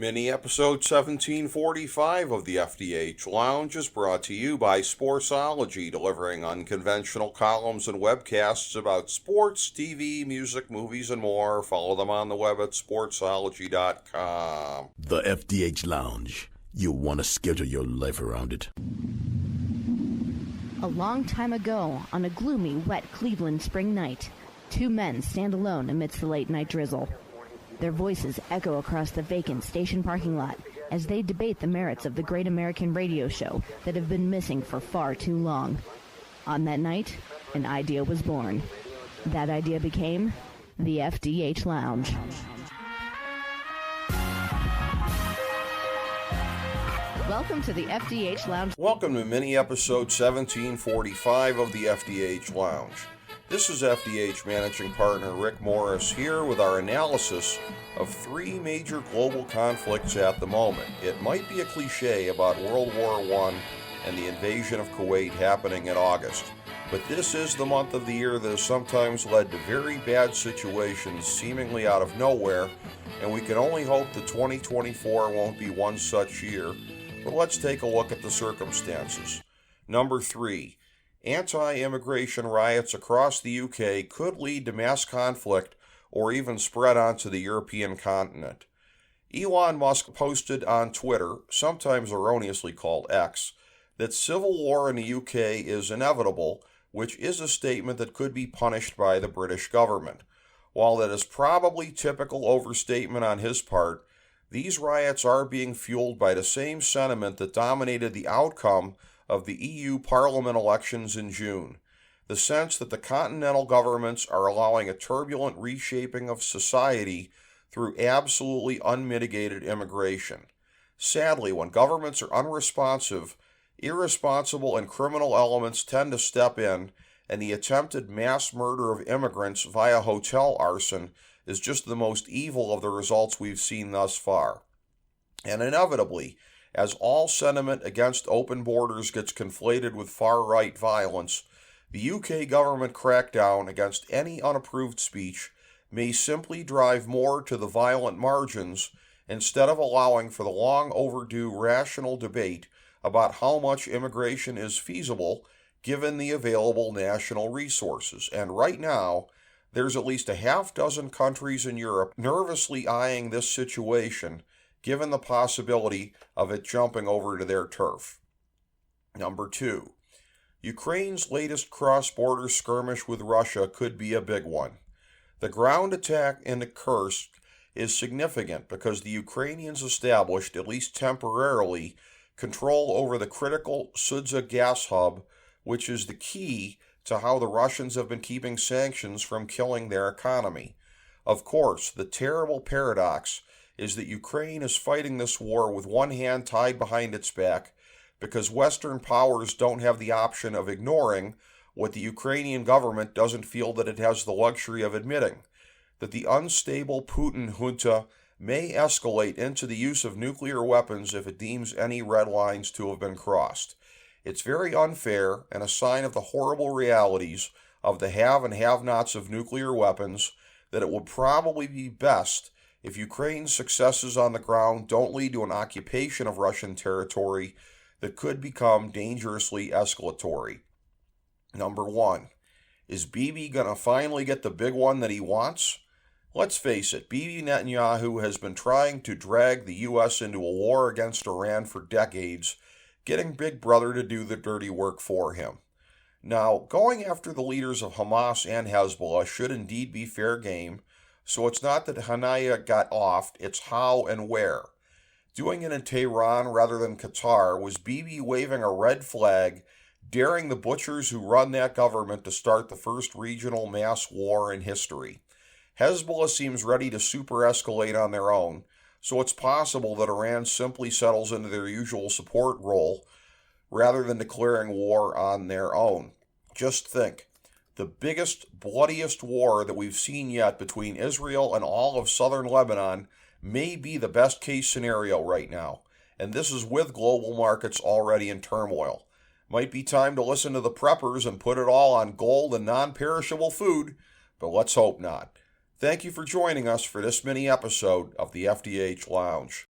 Mini episode 1745 of the FDH Lounge is brought to you by Sportsology, delivering unconventional columns and webcasts about sports, TV, music, movies, and more. Follow them on the web at sportsology.com. The FDH Lounge. You'll want to schedule your life around it. A long time ago, on a gloomy, wet Cleveland spring night, two men stand alone amidst the late-night drizzle. Their voices echo across the vacant station parking lot as they debate the merits of the great American radio show that have been missing for far too long. On that night, an idea was born. That idea became the FDH Lounge. Welcome to the FDH Lounge. Welcome to mini episode 1745 of the FDH Lounge. This is FDH Managing Partner Rick Morris here with our analysis of three major global conflicts at the moment. It might be a cliche about World War I and the invasion of Kuwait happening in August, but this is the month of the year that has sometimes led to very bad situations seemingly out of nowhere, and we can only hope that 2024 won't be one such year. But let's take a look at the circumstances. Number 3. Anti-immigration riots across the UK could lead to mass conflict or even spread onto the European continent. Elon Musk posted on Twitter, sometimes erroneously called X, that civil war in the UK is inevitable, which is a statement that could be punished by the British government. While that is probably typical overstatement on his part, these riots are being fueled by the same sentiment that dominated the outcome of the EU Parliament elections in June. The sense that the continental governments are allowing a turbulent reshaping of society through absolutely unmitigated immigration. Sadly, when governments are unresponsive, irresponsible and criminal elements tend to step in, and the attempted mass murder of immigrants via hotel arson is just the most evil of the results we've seen thus far. And inevitably, as all sentiment against open borders gets conflated with far-right violence, the UK government crackdown against any unapproved speech may simply drive more to the violent margins instead of allowing for the long overdue rational debate about how much immigration is feasible given the available national resources. And right now, there's at least a half dozen countries in Europe nervously eyeing this situation, given the possibility of it jumping over to their turf. Number 2. Ukraine's latest cross-border skirmish with Russia could be a big one. The ground attack in Kursk is significant because the Ukrainians established, at least temporarily, control over the critical Sudza gas hub, which is the key to how the Russians have been keeping sanctions from killing their economy. Of course, the terrible paradox is that Ukraine is fighting this war with one hand tied behind its back because Western powers don't have the option of ignoring what the Ukrainian government doesn't feel that it has the luxury of admitting, that the unstable Putin junta may escalate into the use of nuclear weapons if it deems any red lines to have been crossed. It's very unfair and a sign of the horrible realities of the have and have-nots of nuclear weapons that it would probably be best if Ukraine's successes on the ground don't lead to an occupation of Russian territory that could become dangerously escalatory. Number 1. Is Bibi going to finally get the big one that he wants? Let's face it, Bibi Netanyahu has been trying to drag the U.S. into a war against Iran for decades, getting Big Brother to do the dirty work for him. Now, going after the leaders of Hamas and Hezbollah should indeed be fair game, so it's not that Hanaya got off, it's how and where. Doing it in Tehran rather than Qatar was Bibi waving a red flag, daring the butchers who run that government to start the first regional mass war in history. Hezbollah seems ready to super-escalate on their own, so it's possible that Iran simply settles into their usual support role rather than declaring war on their own. Just think, the biggest, bloodiest war that we've seen yet between Israel and all of southern Lebanon may be the best-case scenario right now, and this is with global markets already in turmoil. Might be time to listen to the preppers and put it all on gold and non-perishable food, but let's hope not. Thank you for joining us for this mini episode of the FDH Lounge.